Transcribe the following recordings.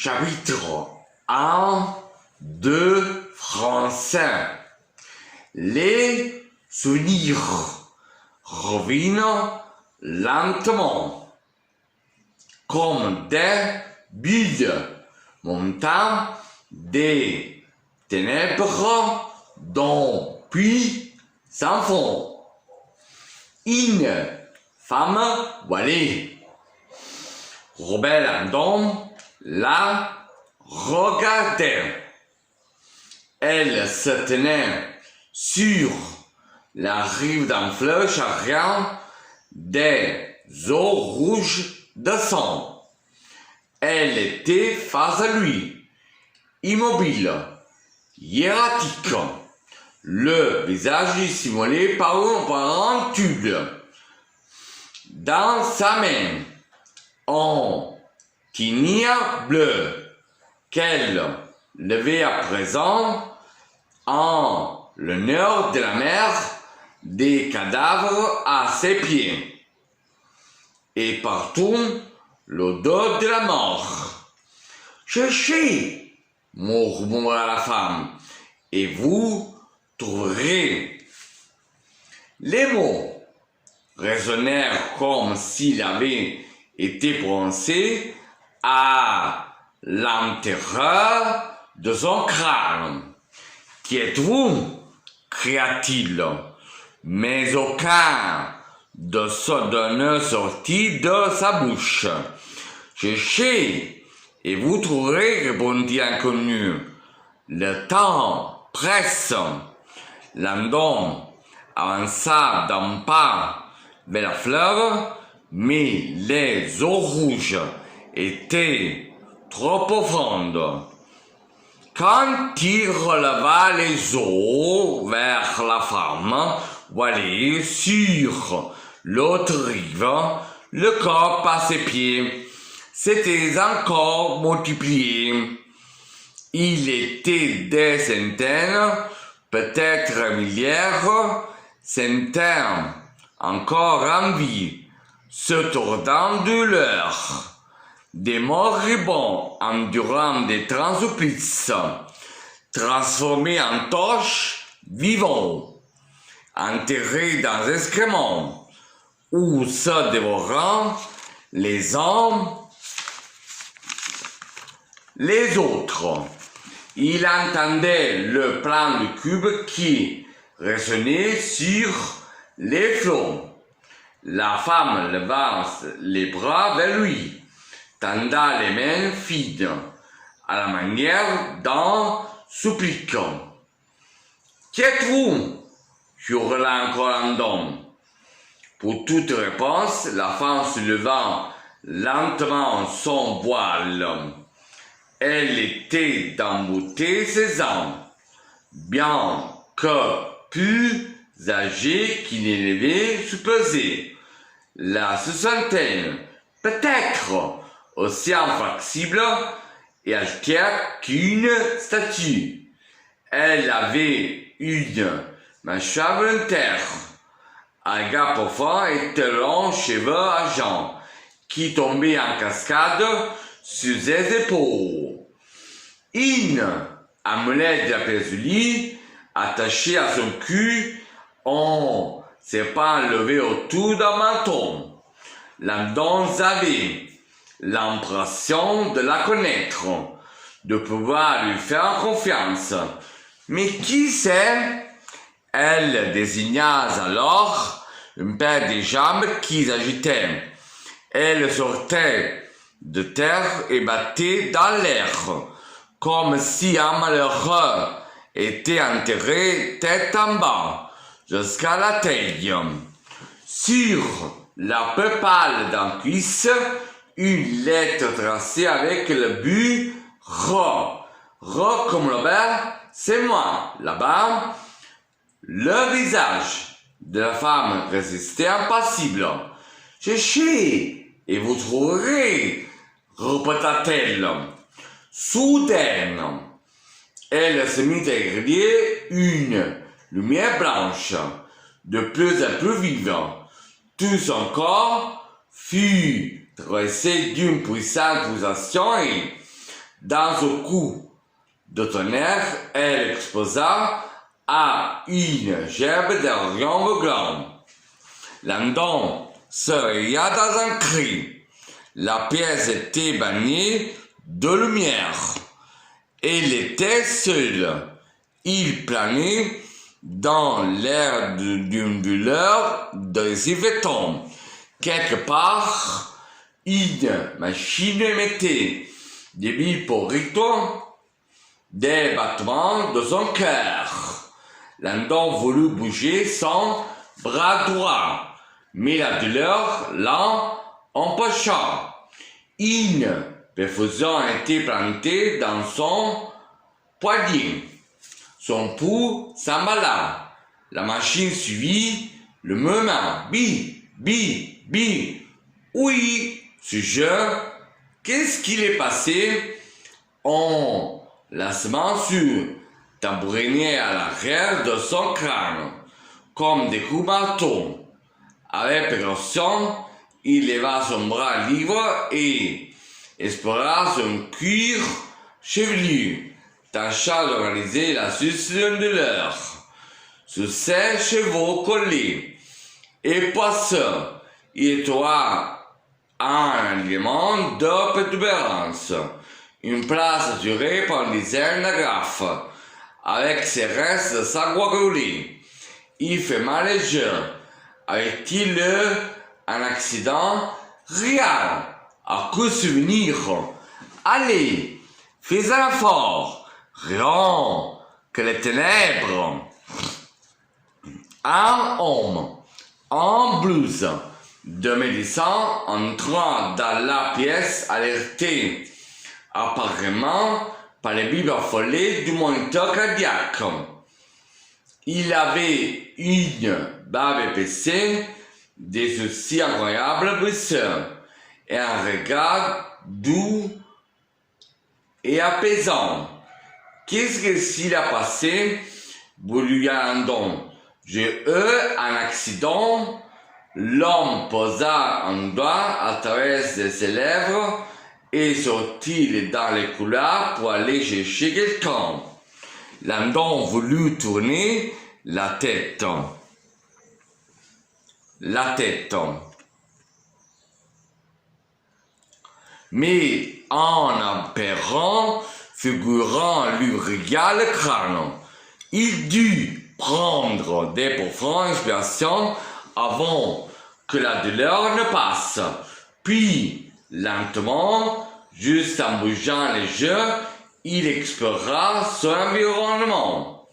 Chapitre 1 de français. Les souvenirs reviennent lentement, comme des bulles montant des ténèbres dont puis s'enfont. Une femme voilée. Robert Landon la regardait. Elle se tenait sur la rive d'un fleuve charriant des eaux rouges de sang. Elle était face à lui, immobile, hiératique, le visage dissimulé par un tube. Dans sa main, un tignac bleu qu'elle levait à présent en l'honneur de la mère des cadavres à ses pieds. Et partout, l'odeur de la mort. « Cherchez !» murmura la femme, « et vous trouverez. » Les mots résonnèrent comme s'ils avaient été prononcés à l'intérieur de son crâne. « Qui êtes-vous » cria-t-il, mais aucun de son ne sortit de sa bouche. « Cherchez et vous trouverez, répondit l'inconnu. Le temps presse. Landon avança d'un pas vers la fleuve, mais les eaux rouges étaient trop profondes. Quand il releva les eaux vers la femme voilée sur l'autre rive, le corps à ses pieds s'était encore multiplié. Il était des centaines, peut-être milliers, centaines encore en vie, se tordant de douleur. Des moribonds endurant des supplices, transformés en torches vivants, enterrés dans des excréments, ou se dévorant les uns les autres. Il entendait le plan du cube qui résonnait sur les flots. La femme leva les bras vers lui, tendant les mains vides, à la manière d'un suppliant. « Qui êtes-vous » hurla encore Landon. Pour toute réponse, la femme souleva lentement son voile. Elle était d'emboutée 16 ans, bien que plus âgée qu'il ne l'avait supposé. La soixantaine, peut-être aussi inflexible et altère qu'une statue. Elle avait une mâchoire volontaire, un gars profond et de longs cheveux argent qui tombaient en cascade sur ses épaules. Une amulette de la pézulie attachée à son cul en serpent levé autour d'un menton. Landon avait l'impression de la connaître, de pouvoir lui faire confiance. Mais qui sait? Elle désigna alors une paire de jambes qui s'agitaient. Elle sortait de terre et battait dans l'air, comme si un malheureux était enterré tête en bas, jusqu'à la taille. Sur la peu pâle d'un cuisse, une lettre tracée avec le but « Re ». Re comme le verbe, c'est moi. Là-bas, le visage de la femme résistait impassible. « Cherchez et vous trouverez » répéta-t-elle. Soudain, elle se mit à irradier une lumière blanche, de plus en plus vive. Tout son corps fut traversé d'une puissante pulsation et, Dans un coup de tonnerre, elle explosa à une gerbe de rayons blancs. Landon se réveilla dans un cri. La pièce était bannie de lumière. Il était seul. Il planait dans l'air d'une douleur de ziveton. Quelque part, une machine émettait des vibrateurs, des battements de son cœur. Landon voulut bouger son bras droit, mais la douleur l'empêcha. Une perfusion était plantée dans son poignet. Son pouls s'emballa. La machine suivit le mouvement. Bi, bi, bi. Oui, suis-je. Qu'est-ce qu'il est passé? On lancement sur tambouriné à l'arrière de son crâne, comme des coups marteaux. Avec précaution, il leva son bras libre et explora son cuir chevelu, tâcha d'organiser la suce de douleur sur ses cheveux collés et poisseux. Il trouva un élément de protubérance, une place assurée par une dizaine d'agrafes, avec ses restes de savoir roulé. Il fait mal les yeux. Avait-il eu un accident? Rien. À que souvenir. Allez, fais un effort. Rien que les ténèbres. Un homme en blouse de médecin entrant dans la pièce alerté apparemment par les vibres affolées du moniteur cardiaque. Il avait une barbe épaissée, des sourcils incroyables bruisseux, et un regard doux et apaisant. Qu'est-ce que s'il a passé? Voulut Landon. J'ai eu un accident. L'homme posa un doigt à travers de ses lèvres et sortit dans les couloirs pour aller chercher quelqu'un. Landon voulut tourner la tête. Mais un apparent figurant lui régala le crâne. Il dut prendre des profondes inspirations avant que la douleur ne passe. Puis, lentement, juste en bougeant les yeux, il explora son environnement.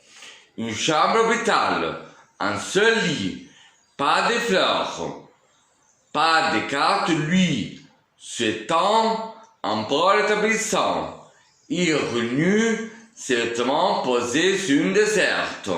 Une chambre hôpital, un seul lit, pas de fleurs, pas de cartes, lui, souhaitant un bol établissant. Il revenu certainement posé sur une déserte.